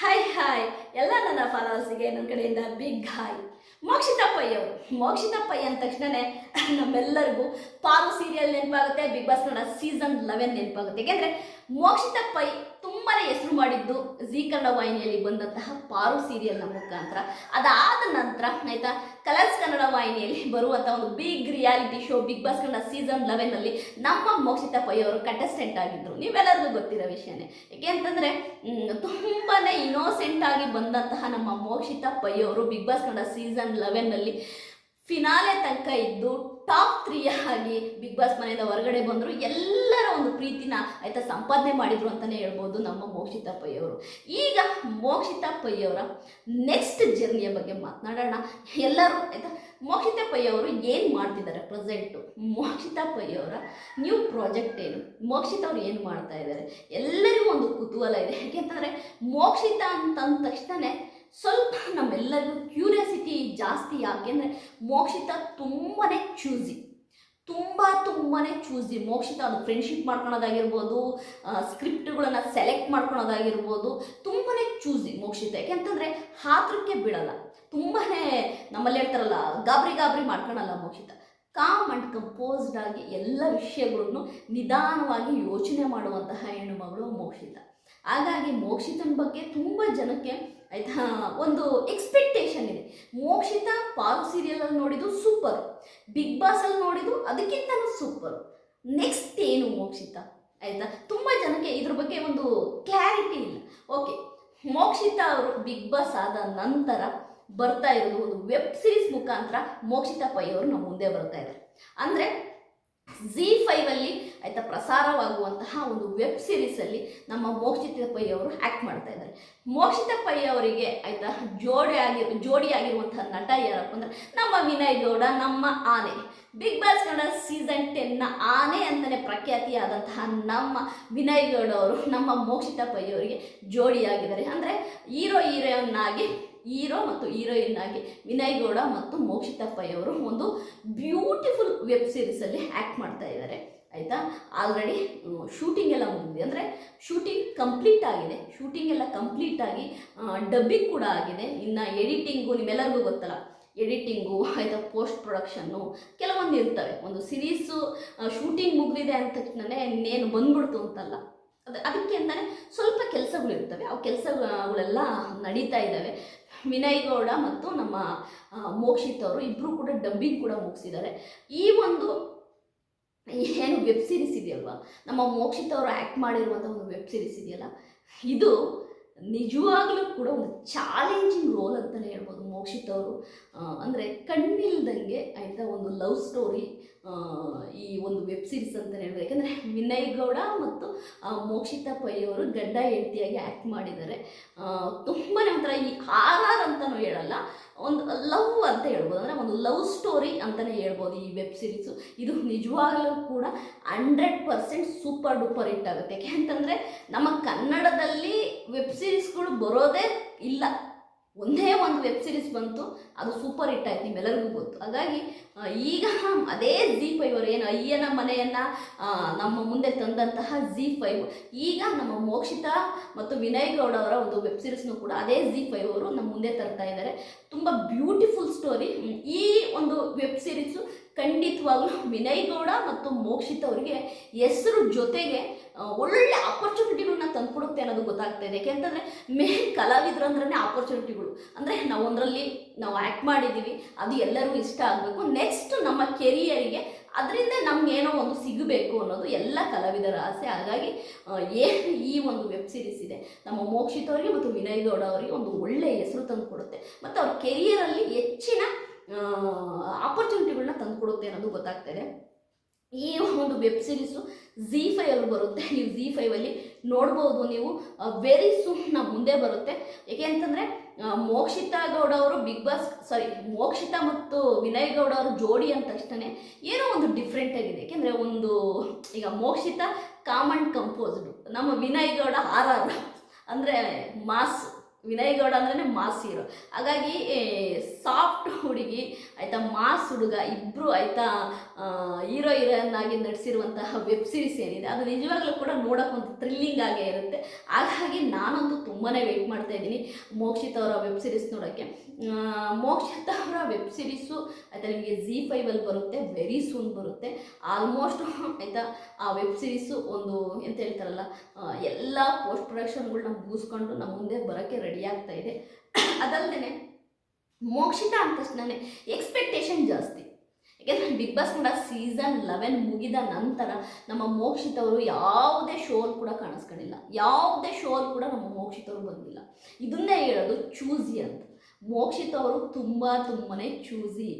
Hi hi ಎಲ್ಲ ನನ್ನ ಫಾಲೋವರ್ಸಿಗೆ ನನ್ನ ಕಡೆಯಿಂದ ಬಿಗ್ ಹಾಯ್. ಮೋಕ್ಷಿತಾ ಪೈ ಅವರು ಮೋಕ್ಷಿತಾ ಪೈ ಅಂದ ತಕ್ಷಣವೇ ನಮ್ಮೆಲ್ಲರಿಗೂ ಪಾರು ಸೀರಿಯಲ್ ನೆನಪಾಗುತ್ತೆ, ಬಿಗ್ ಬಾಸ್ ಕನ್ನಡ ಸೀಸನ್ 11 ನೆನಪಾಗುತ್ತೆ. ಯಾಕೆಂದರೆ ಮೋಕ್ಷಿತಾ ಪೈ ತುಂಬಾ ಹೆಸರು ಮಾಡಿದ್ದು ಜೀ ಕನ್ನಡ ವಾಹಿನಿಯಲ್ಲಿ ಬಂದಂತಹ ಪಾರು ಸೀರಿಯಲ್ನ ಮುಖಾಂತರ. ಅದಾದ ನಂತರ ಆಯಿತಾ ಕಲರ್ಸ್ ಕನ್ನಡ ವಾಹಿನಿಯಲ್ಲಿ ಬರುವಂಥ ಒಂದು big reality show Bigg Boss Kannada season 11ನಲ್ಲಿ ನಮ್ಮ ಮೋಕ್ಷಿತಾ ಪೈ ಅವರು ಕಂಟೆಸ್ಟೆಂಟ್ ಆಗಿದ್ದರು. ನೀವೆಲ್ಲರಿಗೂ ಗೊತ್ತಿರೋ ವಿಷಯನೇ. ಏಕೆ ಅಂತಂದರೆ ತುಂಬಾ ಇನ್ನೋಸೆಂಟ್ ಆಗಿ ಬಂದಂತಹ ನಮ್ಮ ಮೋಕ್ಷಿತಾ ಪೈ ಅವರು ಬಿಗ್ ಬಾಸ್ ಕನ್ನಡ ಸೀಸನ್ 11ನಲ್ಲಿ ಫಿನಾಲೆ ತನಕ ಇದ್ದು ಟಾಪ್ 3 ಆಗಿ ಬಿಗ್ ಬಾಸ್ ಮನೆಯಿಂದ ಹೊರಗಡೆ ಬಂದರು. ಎಲ್ಲರ ಒಂದು ಪ್ರೀತಿನ ಆಯಿತಾ ಸಂಪಾದನೆ ಮಾಡಿದರು ಅಂತಲೇ ಹೇಳ್ಬೋದು ನಮ್ಮ ಮೋಕ್ಷಿತಾ ಪೈ ಅವರು. ಈಗ ಮೋಕ್ಷಿತಾ ಪೈ ಅವರ ನೆಕ್ಸ್ಟ್ ಜರ್ನಿಯ ಬಗ್ಗೆ ಮಾತನಾಡೋಣ. ಎಲ್ಲರೂ ಆಯಿತಾ ಮೋಕ್ಷಿತಾ ಪೈ ಅವರು ಏನು ಮಾಡ್ತಿದ್ದಾರೆ ಪ್ರೆಸೆಂಟು, ಮೋಕ್ಷಿತಾ ಪೈ ಅವರ ನ್ಯೂ ಪ್ರಾಜೆಕ್ಟ್ ಏನು, ಮೋಕ್ಷಿತಾ ಅವರು ಏನು ಮಾಡ್ತಾ ಇದ್ದಾರೆ, ಎಲ್ಲರಿಗೂ ಒಂದು ಕುತೂಹಲ ಇದೆ. ಯಾಕೆಂತಂದರೆ ಮೋಕ್ಷಿತಾ ಅಂತಂದ ತಕ್ಷಣ ಸ್ವಲ್ಪ ನಮ್ಮೆಲ್ಲರಿಗೂ ಕ್ಯೂರಿಯಾಸಿಟಿ ಜಾಸ್ತಿ. ಯಾಕೆಂದರೆ ಮೋಕ್ಷಿತಾ ತುಂಬಾ ಚೂಸಿ. ಮೋಕ್ಷಿತಾ ಅದು ಫ್ರೆಂಡ್ಶಿಪ್ ಮಾಡ್ಕೊಳೋದಾಗಿರ್ಬೋದು, ಸ್ಕ್ರಿಪ್ಟ್ಗಳನ್ನು ಸೆಲೆಕ್ಟ್ ಮಾಡ್ಕೊಳೋದಾಗಿರ್ಬೋದು, ತುಂಬಾ ಚೂಸಿ ಮೋಕ್ಷಿತಾ. ಯಾಕೆಂತಂದರೆ ಹಾತ್ರಕ್ಕೆ ಬಿಡಲ್ಲ, ತುಂಬಾ ನಮ್ಮಲ್ಲಿ ಹೇಳ್ತಾರಲ್ಲ ಗಾಬರಿ ಮಾಡ್ಕೊಳಲ್ಲ ಮೋಕ್ಷಿತಾ. ಕಾಮ್ ಆ್ಯಂಡ್ ಕಂಪೋಸ್ಡ್ ಆಗಿ ಎಲ್ಲ ವಿಷಯಗಳನ್ನು ನಿಧಾನವಾಗಿ ಯೋಚನೆ ಮಾಡುವಂತಹ ಹೆಣ್ಣುಮಗಳು ಮೋಕ್ಷಿತಾ. ಹಾಗಾಗಿ ಮೋಕ್ಷಿತನ ಬಗ್ಗೆ ತುಂಬ ಜನಕ್ಕೆ ಆಯಿತಾ ಒಂದು ಎಕ್ಸ್ಪೆಕ್ಟೇಷನ್ ಇದೆ. ಮೋಕ್ಷಿತಾ ಪಾರು ಸೀರಿಯಲಲ್ಲಿ ನೋಡಿದ್ದು ಸೂಪರ್, ಬಿಗ್ ಬಾಸಲ್ಲಿ ನೋಡಿದ್ದು ಅದಕ್ಕಿಂತಲೂ ಸೂಪರ್. ನೆಕ್ಸ್ಟ್ ಏನು ಮೋಕ್ಷಿತಾ ಆಯಿತಾ, ತುಂಬ ಜನಕ್ಕೆ ಇದ್ರ ಬಗ್ಗೆ ಒಂದು ಕ್ಲಾರಿಟಿ ಇಲ್ಲ. ಓಕೆ, ಮೋಕ್ಷಿತಾ ಅವರು ಬಿಗ್ ಬಾಸ್ ಆದ ನಂತರ ಬರ್ತಾ ಇರೋದು ಒಂದು ವೆಬ್ ಸೀರೀಸ್ ಮುಖಾಂತರ ಮೋಕ್ಷಿತಾ ಪೈ ಅವರು ನಮ್ಮ ಮುಂದೆ ಬರ್ತಾ ಇದ್ದಾರೆ. ಅಂದರೆ ZEE5ಅಲ್ಲಿ ಆಯಿತಾ ಪ್ರಸಾರವಾಗುವಂತಹ ಒಂದು ವೆಬ್ ಸೀರೀಸಲ್ಲಿ ನಮ್ಮ ಮೋಕ್ಷಿತಾ ಪೈ ಅವರು ಆ್ಯಕ್ಟ್ ಮಾಡ್ತಾ ಇದ್ದಾರೆ. ಮೋಕ್ಷಿತಾ ಪೈ ಅವರಿಗೆ ಆಯಿತಾ ಜೋಡಿಯಾಗಿರುವಂತಹ ನಟ ಯಾರಪ್ಪ ಅಂದರೆ ನಮ್ಮ ವಿನಯ್ ಗೌಡ, ನಮ್ಮ ಆನೆ. ಬಿಗ್ ಬಾಸ್ ಕನ್ನಡ ಸೀಸನ್ 10ನ ಆನೆ ಅಂತಲೇ ಪ್ರಖ್ಯಾತಿಯಾದಂತಹ ನಮ್ಮ ವಿನಯ್ ಗೌಡ ಅವರು ನಮ್ಮ ಮೋಕ್ಷಿತಾ ಪೈ ಅವರಿಗೆ ಜೋಡಿಯಾಗಿದ್ದಾರೆ. ಅಂದರೆ ಹೀರೋ ಮತ್ತು ಹೀರೋಯಿನ್ ಆಗಿ ವಿನಯ್ ಗೌಡ ಮತ್ತು ಮೋಕ್ಷಿತಾ ಪೈ ಅವರು ಒಂದು ಬ್ಯೂಟಿಫುಲ್ ವೆಬ್ ಸೀರೀಸಲ್ಲಿ ಆ್ಯಕ್ಟ್ ಮಾಡ್ತಾ ಇದ್ದಾರೆ. ಆಯಿತಾ ಆಲ್ರೆಡಿ ಶೂಟಿಂಗ್ ಎಲ್ಲ ಮುಗಿದಿದೆ, ಅಂದರೆ ಶೂಟಿಂಗ್ ಕಂಪ್ಲೀಟ್ ಆಗಿದೆ. ಶೂಟಿಂಗ್ ಎಲ್ಲ ಕಂಪ್ಲೀಟ್ ಆಗಿ ಡಬ್ಬಿಂಗ್ ಕೂಡ ಆಗಿದೆ. ಇನ್ನು ಎಡಿಟಿಂಗು ನಿಮ್ಮೆಲ್ಲರಿಗೂ ಗೊತ್ತಲ್ಲ, ಎಡಿಟಿಂಗು ಆಯಿತಾ ಪೋಸ್ಟ್ ಪ್ರೊಡಕ್ಷನ್ನು ಕೆಲವೊಂದು ಇರ್ತವೆ. ಒಂದು ಸೀರೀಸು ಶೂಟಿಂಗ್ ಮುಗಿದಿದೆ ಅಂದ ತಕ್ಷಣ ಇನ್ನೇನು ಬಂದ್ಬಿಡ್ತು ಅಂತಲ್ಲ, ಅದಕ್ಕೆ ಅಂತಲೇ ಸ್ವಲ್ಪ ಕೆಲಸಗಳು ಇರ್ತವೆ. ಆ ಕೆಲಸಗಳೆಲ್ಲ ನಡೀತಾ ಇದ್ದಾವೆ. ವಿನಯ್ ಗೌಡ ಮತ್ತು ನಮ್ಮ ಮೋಕ್ಷಿತ್ ಅವರು ಇಬ್ಬರು ಕೂಡ ಡಬ್ಬಿಂಗ್ ಕೂಡ ಮುಗಿಸಿದ್ದಾರೆ. ಈ ಒಂದು ಏನು ವೆಬ್ ಸೀರೀಸ್ ಇದೆಯಲ್ವ, ನಮ್ಮ ಮೋಕ್ಷಿತ್ ಅವರು ಆ್ಯಕ್ಟ್ ಮಾಡಿರುವಂಥ ಒಂದು ವೆಬ್ ಸೀರೀಸ್ ಇದೆಯಲ್ಲ, ಇದು ನಿಜವಾಗ್ಲೂ ಕೂಡ ಒಂದು ಚಾಲೆಂಜಿಂಗ್ ರೋಲ್ ಅಂತಲೇ ಹೇಳ್ಬೋದು. ಮೋಕ್ಷಿತ್ ಅವರು ಅಂದರೆ ಕಣ್ಣಿಲ್ದಂಗೆ ಆಯಿತಾ ಒಂದು ಲವ್ ಸ್ಟೋರಿ ಈ ಒಂದು ವೆಬ್ ಸೀರೀಸ್ ಅಂತಲೇ ಹೇಳ್ಬೋದು. ಯಾಕೆಂದರೆ ವಿನಯ್ ಗೌಡ ಮತ್ತು ಮೋಕ್ಷಿತಾ ಪೈ ಅವರು ಗಂಡ ಹೆಂಡತಿಯಾಗಿ ಆ್ಯಕ್ಟ್ ಮಾಡಿದ್ದಾರೆ. ತುಂಬಾ ಒಂಥರ ಈ ಆರ್ ಅಂತಲೂ ಹೇಳಲ್ಲ, ಒಂದು ಲವ್ ಅಂತ ಹೇಳ್ಬೋದು. ಅಂದರೆ ಒಂದು ಲವ್ ಸ್ಟೋರಿ ಅಂತಲೇ ಹೇಳ್ಬೋದು ಈ ವೆಬ್ ಸೀರೀಸು. ಇದು ನಿಜವಾಗಲೂ ಕೂಡ 100% ಸೂಪರ್ ಡೂಪರ್ ಹಿಟ್ ಆಗುತ್ತೆ. ಯಾಕೆ ಅಂತಂದರೆ ನಮ್ಮ ಕನ್ನಡದಲ್ಲಿ ವೆಬ್ ಸೀರೀಸ್ಗಳು ಬರೋದೇ ಇಲ್ಲ. ಒಂದೇ ಒಂದು ವೆಬ್ ಸೀರೀಸ್ ಬಂತು, ಅದು ಸೂಪರ್ ಹಿಟ್ ಆಯ್ತು, ನಿಮ್ಮೆಲ್ಲರಿಗೂ ಗೊತ್ತು. ಹಾಗಾಗಿ ಈಗ ಅದೇ ZEE5 ಅವರು ಏನು ಅಯ್ಯನ ಮನೆಯನ್ನು ನಮ್ಮ ಮುಂದೆ ತಂದಂತಹ ZEE5 ಈಗ ನಮ್ಮ ಮೋಕ್ಷಿತಾ ಮತ್ತು ವಿನಯ್ ಗೌಡ ಅವರ ಒಂದು ವೆಬ್ ಸೀರೀಸ್ನು ಕೂಡ ಅದೇ ZEE5 ಅವರು ನಮ್ಮ ಮುಂದೆ ತರ್ತಾ ಇದ್ದಾರೆ. ತುಂಬ ಬ್ಯೂಟಿಫುಲ್ ಸ್ಟೋರಿ. ಈ ಒಂದು ವೆಬ್ ಸೀರೀಸು ಖಂಡಿತವಾಗ್ಲೂ ವಿನಯ್ ಗೌಡ ಮತ್ತು ಮೋಕ್ಷಿತಾ ಅವರಿಗೆ ಹೆಸರು ಜೊತೆಗೆ ಒಳ್ಳೆ ಆಪರ್ಚುನಿಟಿಗಳನ್ನ ತಂದುಕೊಡುತ್ತೆ ಅನ್ನೋದು ಗೊತ್ತಾಗ್ತಾ ಇದೆ. ಯಾಕೆಂತಂದರೆ ಮೇನ್ ಕಲಾವಿದರು ಅಂದ್ರೆ ಆಪರ್ಚುನಿಟಿಗಳು. ಅಂದರೆ ನಾವು ಆ್ಯಕ್ಟ್ ಮಾಡಿದ್ದೀವಿ, ಅದು ಎಲ್ಲರಿಗೂ ಇಷ್ಟ ಆಗಬೇಕು. ನೆಕ್ಸ್ಟ್ ನಮ್ಮ ಕೆರಿಯರಿಗೆ ಅದರಿಂದ ನಮಗೇನೋ ಒಂದು ಸಿಗಬೇಕು ಅನ್ನೋದು ಎಲ್ಲ ಕಲಾವಿದರ ಆಸೆ. ಹಾಗಾಗಿ ಏನು ಈ ಒಂದು ವೆಬ್ ಸೀರೀಸ್ ಇದೆ ನಮ್ಮ ಮೋಕ್ಷಿತ್ ಅವರಿಗೆ ಮತ್ತು ವಿನಯ್ ಗೌಡ ಅವರಿಗೆ ಒಂದು ಒಳ್ಳೆಯ ಹೆಸರು ತಂದು ಕೊಡುತ್ತೆ ಮತ್ತು ಅವ್ರ ಕೆರಿಯರಲ್ಲಿ ಹೆಚ್ಚಿನ ಆಪರ್ಚುನಿಟಿಗಳನ್ನ ತಂದುಕೊಡುತ್ತೆ ಅನ್ನೋದು ಗೊತ್ತಾಗ್ತಾ ಇದೆ. ಈ ಒಂದು ವೆಬ್ ಸೀರೀಸು ZEE5ಅಲ್ಲಿ ಬರುತ್ತೆ. ನೀವು ZEE5ಅಲ್ಲಿ ನೋಡ್ಬೋದು. ನೀವು ವೆರಿ ಸೂನ್ ನಮ್ಮ ಮುಂದೆ ಬರುತ್ತೆ. ಏಕೆ ಅಂತಂದರೆ ಮೋಕ್ಷಿತಾ ಗೌಡ ಅವರು ಮೋಕ್ಷಿತಾ ಮತ್ತು ವಿನಯ್ ಗೌಡ ಅವರು ಜೋಡಿ ಅಂದ ತಕ್ಷಣ ಏನೋ ಒಂದು ಡಿಫ್ರೆಂಟ್ ಆಗಿದೆ. ಏಕೆಂದರೆ ಒಂದು ಈಗ ಮೋಕ್ಷಿತಾ ಕಾಮ್ ಆ್ಯಂಡ್ ಕಂಪೋಸ್ಡು, ನಮ್ಮ ವಿನಯ್ ಗೌಡ RR ಅಂದರೆ ಮಾಸ್ ವಿನಯ್ ಗೌಡ ಅಂದ್ರೆ ಮಾಸ್ ಹೀರೋ. ಹಾಗಾಗಿ ಸಾಫ್ಟ್ ಹುಡುಗಿ ಆಯಿತಾ, ಮಾಸ್ ಹುಡುಗ ಇಬ್ಬರು ಆಯಿತಾ ಹೀರೋ ಹೀರೋಯಿನ್ ಆಗಿ ನಟಿಸಿರುವಂತಹ ವೆಬ್ ಸೀರೀಸ್ ಏನಿದೆ ಅದು ನಿಜವಾಗ್ಲೂ ಕೂಡ ನೋಡೋಕೆ ಒಂದು ಥ್ರಿಲ್ಲಿಂಗ್ ಆಗೇ ಇರುತ್ತೆ. ಹಾಗಾಗಿ ನಾನಂತೂ ತುಂಬಾ ವೆಯ್ಟ್ ಮಾಡ್ತಾ ಇದ್ದೀನಿ ಮೋಕ್ಷಿತ್ ಅವರ ವೆಬ್ ಸೀರೀಸ್ ನೋಡೋಕ್ಕೆ. ಮೋಕ್ಷಿತ್ ಅವರ ವೆಬ್ ಸೀರೀಸು ಆಯಿತಾ ನಿಮಗೆ ZEE5 ಬರುತ್ತೆ, ವೆರಿ ಸೂನ್ ಬರುತ್ತೆ. ಆಲ್ಮೋಸ್ಟ್ ಆಯಿತಾ ಆ ವೆಬ್ ಸೀರೀಸು ಒಂದು ಎಂತ ಹೇಳ್ತಾರಲ್ಲ, ಎಲ್ಲ ಪೋಸ್ಟ್ ಪ್ರೊಡಕ್ಷನ್ಗಳನ್ನ ಮುಗಿಸ್ಕೊಂಡು ನಮ್ಮ ಮುಂದೆ ಬರೋಕ್ಕೆ ರೆಡಿ ಆಗ್ತಾ ಇದೆ. ಅದಲ್ಲದೆ ಮೋಕ್ಷಿತ ಅಂದ ತಕ್ಷಣ ಎಕ್ಸ್ಪೆಕ್ಟೇಷನ್ ಜಾಸ್ತಿ. ಯಾಕೆಂದರೆ ಬಿಗ್ ಬಾಸ್ ಕೂಡ ಸೀಸನ್ 11 ಮುಗಿದ ನಂತರ ನಮ್ಮ ಮೋಕ್ಷಿತ್ ಅವರು ಯಾವುದೇ ಶೋಲ್ ಕೂಡ ಕಾಣಿಸ್ಕೊಂಡಿಲ್ಲ, ಯಾವುದೇ ಶೋಲ್ ಕೂಡ ನಮ್ಮ ಮೋಕ್ಷಿತ್ ಅವರು ಬಂದಿಲ್ಲ. ಇದನ್ನೇ ಹೇಳೋದು ಚೂಸಿ ಅಂತ. ಮೋಕ್ಷಿತ್ ಅವರು ತುಂಬಾ ಚೂಸಿ.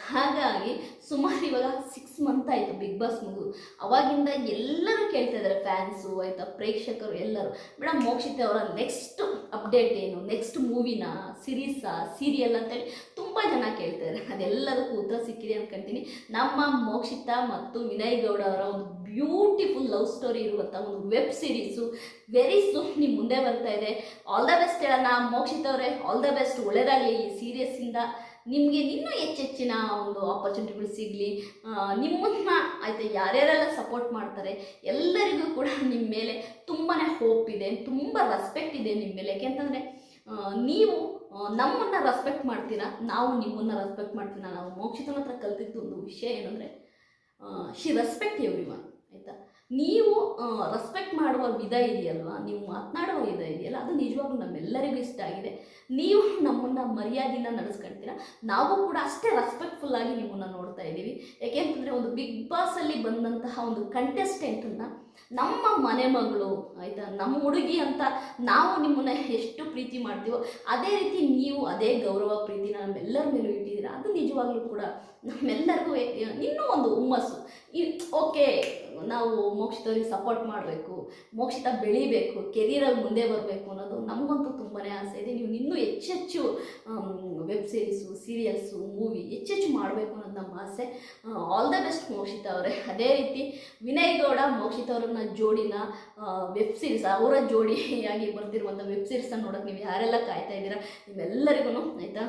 ಹಾಗಾಗಿ ಸುಮಾರು ಇವಾಗ 6 ಮಂತ್ ಆಯಿತು ಬಿಗ್ ಬಾಸ್ ಮುಗಿದು. ಅವಾಗಿಂದ ಎಲ್ಲರೂ ಕೇಳ್ತಾ ಇದ್ದಾರೆ, ಫ್ಯಾನ್ಸು ಆಯಿತಾ, ಪ್ರೇಕ್ಷಕರು ಎಲ್ಲರೂ, ಮೇಡಮ್ ಮೋಕ್ಷಿತ್ ಅವರ ನೆಕ್ಸ್ಟ್ ಅಪ್ಡೇಟ್ ಏನು, ನೆಕ್ಸ್ಟ್ ಮೂವಿನ, ಸಿರೀಸಾ, ಸೀರಿಯಲ್ ಅಂತೇಳಿ ತುಂಬ ಜನ ಕೇಳ್ತಾ ಇದ್ದಾರೆ. ಅದೆಲ್ಲದಕ್ಕೂ ಉತ್ತರ ಸಿಕ್ಕಿದೆ ಅಂದ್ಕೊಳ್ತೀನಿ. ನಮ್ಮ ಮೋಕ್ಷಿತ ಮತ್ತು ವಿನಯ್ ಗೌಡ ಅವರ ಒಂದು ಬ್ಯೂಟಿಫುಲ್ ಲವ್ ಸ್ಟೋರಿ ಇರುವಂಥ ಒಂದು ವೆಬ್ ಸೀರೀಸು ವೆರಿ ಸೂನ್ ನಿಮ್ಮ ಮುಂದೆ ಬರ್ತಾ ಇದೆ. ಆಲ್ ದ ಬೆಸ್ಟ್ ಹೇಳೋಣ ಮೋಕ್ಷಿತ್ ಅವರೇ, ಆಲ್ ದ ಬೆಸ್ಟ್, ಒಳ್ಳೆಯದಾಗಲಿ. ಈ ಸೀರಿಯಸ್ಸಿಂದ ನಿಮಗೆ ಇನ್ನೂ ಹೆಚ್ಚೆಚ್ಚಿನ ಒಂದು ಆಪರ್ಚುನಿಟಿಗಳು ಸಿಗಲಿ. ನಿಮ್ಮನ್ನ ಆಯಿತಾ ಯಾರ್ಯಾರೆಲ್ಲ ಸಪೋರ್ಟ್ ಮಾಡ್ತಾರೆ ಎಲ್ಲರಿಗೂ ಕೂಡ ನಿಮ್ಮ ಮೇಲೆ ತುಂಬಾ ಹೋಪ್ ಇದೆ, ತುಂಬ ರೆಸ್ಪೆಕ್ಟ್ ಇದೆ ನಿಮ್ಮ ಮೇಲೆ. ಯಾಕೆಂತಂದರೆ ನೀವು ನಮ್ಮನ್ನು ರೆಸ್ಪೆಕ್ಟ್ ಮಾಡ್ತೀರಾ, ನಾವು ನಿಮ್ಮನ್ನು ರೆಸ್ಪೆಕ್ಟ್ ಮಾಡ್ತೀರಾ. ನಾವು ಮೋಕ್ಷಿತನ ಹತ್ರ ಕಲ್ತಿದ್ದು ಒಂದು ವಿಷಯ ಏನಂದರೆ ಶಿ ರೆಸ್ಪೆಕ್ಟ್ ಎವ್ರಿವನ್ ಆಯಿತಾ. ನೀವು ರೆಸ್ಪೆಕ್ಟ್ ಮಾಡುವ ವಿಧ ಇದೆಯಲ್ವಾ, ನೀವು ಮಾತನಾಡುವ ವಿಧ ಇದೆಯಲ್ಲ, ಅದು ನಿಜವಾಗ್ಲೂ ನಮ್ಮೆಲ್ಲರಿಗೂ ಇಷ್ಟ ಆಗಿದೆ. ನೀವು ನಮ್ಮನ್ನು ಮರ್ಯಾದೆಯಿಂದ ನಡೆಸ್ಕೊಳ್ತೀರಾ, ನಾವು ಕೂಡ ಅಷ್ಟೇ ರೆಸ್ಪೆಕ್ಟ್ಫುಲ್ಲಾಗಿ ನಿಮ್ಮನ್ನು ನೋಡ್ತಾ ಇದ್ದೀವಿ. ಯಾಕೆಂತಂದರೆ ಒಂದು ಬಿಗ್ ಬಾಸಲ್ಲಿ ಬಂದಂತಹ ಒಂದು ಕಂಟೆಸ್ಟೆಂಟನ್ನು ನಮ್ಮ ಮನೆ ಮಗಳು ಆಯಿತಾ, ನಮ್ಮ ಹುಡುಗಿ ಅಂತ ನಾವು ನಿಮ್ಮನ್ನು ಎಷ್ಟು ಪ್ರೀತಿ ಮಾಡ್ತೀವೋ ಅದೇ ರೀತಿ ನೀವು ಅದೇ ಗೌರವ ಪ್ರೀತಿನ ನಮ್ಮೆಲ್ಲರ ಮೇಲೂ ಇಟ್ಟಿದ್ದೀರಾ. ಅದು ನಿಜವಾಗ್ಲೂ ಕೂಡ ನಮ್ಮೆಲ್ಲರಿಗೂ ಇನ್ನೂ ಒಂದು ಹುಮ್ಮಸ್ಸು. ಓಕೆ, ನಾವು ಮೋಕ್ಷಿತವ್ರಿಗೆ ಸಪೋರ್ಟ್ ಮಾಡಬೇಕು, ಮೋಕ್ಷಿತ ಬೆಳಿಬೇಕು, ಕೆರಿಯರಲ್ಲಿ ಮುಂದೆ ಬರಬೇಕು ಅನ್ನೋದು ನಮಗಂತೂ ತುಂಬಾ ಆಸೆ ಇದೆ. ನೀವು ಇನ್ನೂ ಹೆಚ್ಚೆಚ್ಚು ವೆಬ್ ಸೀರೀಸು, ಸೀರಿಯಲ್ಸು, ಮೂವಿ ಹೆಚ್ಚೆಚ್ಚು ಮಾಡಬೇಕು ಅನ್ನೋದು ನಮ್ಮ ಆಸೆ. ಆಲ್ ದ ಬೆಸ್ಟ್ ಮೋಕ್ಷಿತ ಅವರೇ. ಅದೇ ರೀತಿ ವಿನಯ್ ಗೌಡ ಮೋಕ್ಷಿತ ಅವರನ್ನ ಜೋಡಿನ ವೆಬ್ ಸೀರೀಸ್, ಅವರ ಜೋಡಿಯಾಗಿ ಬರ್ತಿರುವಂಥ ವೆಬ್ ಸೀರೀಸನ್ನು ನೋಡೋಕೆ ನೀವು ಯಾರೆಲ್ಲ ಕಾಯ್ತಾ ಇದ್ದೀರಾ ನಿಮ್ಮೆಲ್ಲರಿಗೂ ಆಯಿತಾ,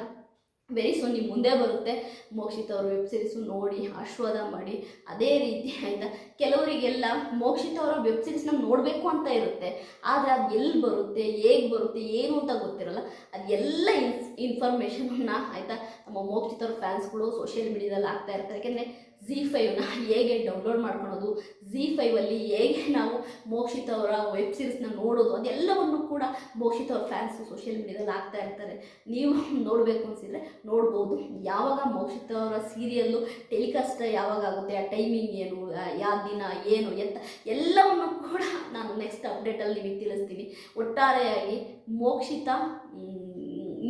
ವೆರಿ ಸೂನ್ ನಿಮ್ಮ ಮುಂದೆ ಬರುತ್ತೆ. ಮೋಕ್ಷಿತ್ ಅವರು ವೆಬ್ ಸೀರೀಸು ನೋಡಿ ಆಶೀರ್ವಾದ ಮಾಡಿ. ಅದೇ ರೀತಿ ಆಯಿತಾ, ಕೆಲವರಿಗೆಲ್ಲ ಮೋಕ್ಷಿತ್ ಅವರ ವೆಬ್ ಸೀರೀಸ್ ನಮ್ಗೆ ನೋಡಬೇಕು ಅಂತ ಇರುತ್ತೆ, ಆದರೆ ಅದು ಎಲ್ಲಿ ಬರುತ್ತೆ, ಹೇಗೆ ಬರುತ್ತೆ, ಏನು ಅಂತ ಗೊತ್ತಿರಲ್ಲ. ಅದೆಲ್ಲ ಇನ್ಫಾರ್ಮೇಷನನ್ನು ಆಯಿತಾ ನಮ್ಮ ಮೋಕ್ಷಿತ್ ಅವ್ರ ಫ್ಯಾನ್ಸ್ಗಳು ಸೋಷಿಯಲ್ ಮೀಡಿಯಾದಲ್ಲಿ ಆಗ್ತಾ ಇರ್ತಾರೆ. ಯಾಕೆಂದರೆ ZEE5ನ ಹೇಗೆ ಡೌನ್ಲೋಡ್ ಮಾಡ್ಕೊಳೋದು, ZEE5ಅಲ್ಲಿ ಹೇಗೆ ನಾವು ಮೋಕ್ಷಿತ್ ಅವರ ವೆಬ್ ಸೀರೀಸ್ನ ನೋಡೋದು, ಅದೆಲ್ಲವನ್ನು ಕೂಡ ಮೋಕ್ಷಿತ್ ಅವ್ರ ಫ್ಯಾನ್ಸು ಸೋಷಿಯಲ್ ಮೀಡಿಯಾದಲ್ಲಿ ಆಗ್ತಾ ಇರ್ತಾರೆ. ನೀವು ನೋಡಬೇಕು ಅನಿಸಿದರೆ ನೋಡ್ಬೋದು. ಯಾವಾಗ ಮೋಕ್ಷಿತ್ ಅವರ ಸೀರಿಯಲ್ಲು ಟೆಲಿಕಾಸ್ಟ್ ಯಾವಾಗ ಆಗುತ್ತೆ, ಆ ಟೈಮಿಂಗ್ ಏನು, ಯಾವ ದಿನ ಏನು ಎಂತ ಎಲ್ಲವನ್ನು ಕೂಡ ನಾನು ನೆಕ್ಸ್ಟ್ ಅಪ್ಡೇಟಲ್ಲಿ ನಿಮಗೆ ತಿಳಿಸ್ತೀನಿ. ಒಟ್ಟಾರೆಯಾಗಿ ಮೋಕ್ಷಿತ,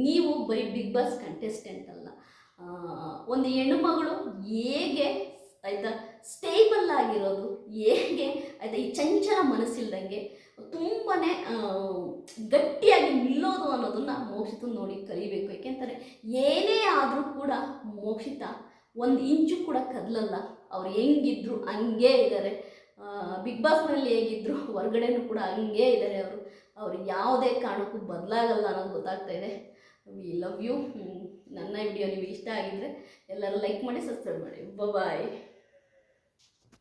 ನೀವು ಬರೀ ಬಿಗ್ ಬಾಸ್ ಕಂಟೆಸ್ಟೆಂಟ್ ಅಲ್ಲ, ಒಂದು ಹೆಣ್ಣುಮಗಳು ಹೇಗೆ ಆಯಿತಾ ಸ್ಟೇಬಲ್ ಆಗಿರೋದು, ಹೇಗೆ ಆಯಿತಾ ಈ ಚಂಚಲ ಮನಸ್ಸಿಲ್ದಂಗೆ ತುಂಬಾ ಗಟ್ಟಿಯಾಗಿ ನಿಲ್ಲೋದು ಅನ್ನೋದನ್ನು ಮೋಕ್ಷಿತ ನೋಡಿ ಕಲಿಬೇಕು. ಯಾಕೆಂತಾರೆ ಏನೇ ಆದರೂ ಕೂಡ ಮೋಕ್ಷಿತ ಒಂದು ಇಂಚು ಕೂಡ ಕದಲಲ್ಲ. ಅವ್ರು ಹೆಂಗಿದ್ರು ಹಂಗೇ ಇದ್ದಾರೆ. ಬಿಗ್ ಬಾಸ್ನಲ್ಲಿ ಹೇಗಿದ್ರು ಹೊರಗಡೆನೂ ಕೂಡ ಹಂಗೇ ಇದ್ದಾರೆ. ಅವರು ಯಾವುದೇ ಕಾರಣಕ್ಕೂ ಬದಲಾಗಲ್ಲ ಅನ್ನೋದು ಗೊತ್ತಾಗ್ತಾ ಇದೆ. We love you. ನನ್ನ ವಿಡಿಯೋ ನಿಮಗೆ ಇಷ್ಟ ಆಗಿದ್ದರೆ ಎಲ್ಲರೂ ಲೈಕ್ ಮಾಡಿ, ಸಬ್ಸ್ಕ್ರೈಬ್ ಮಾಡಿ. ಬಾಯ್.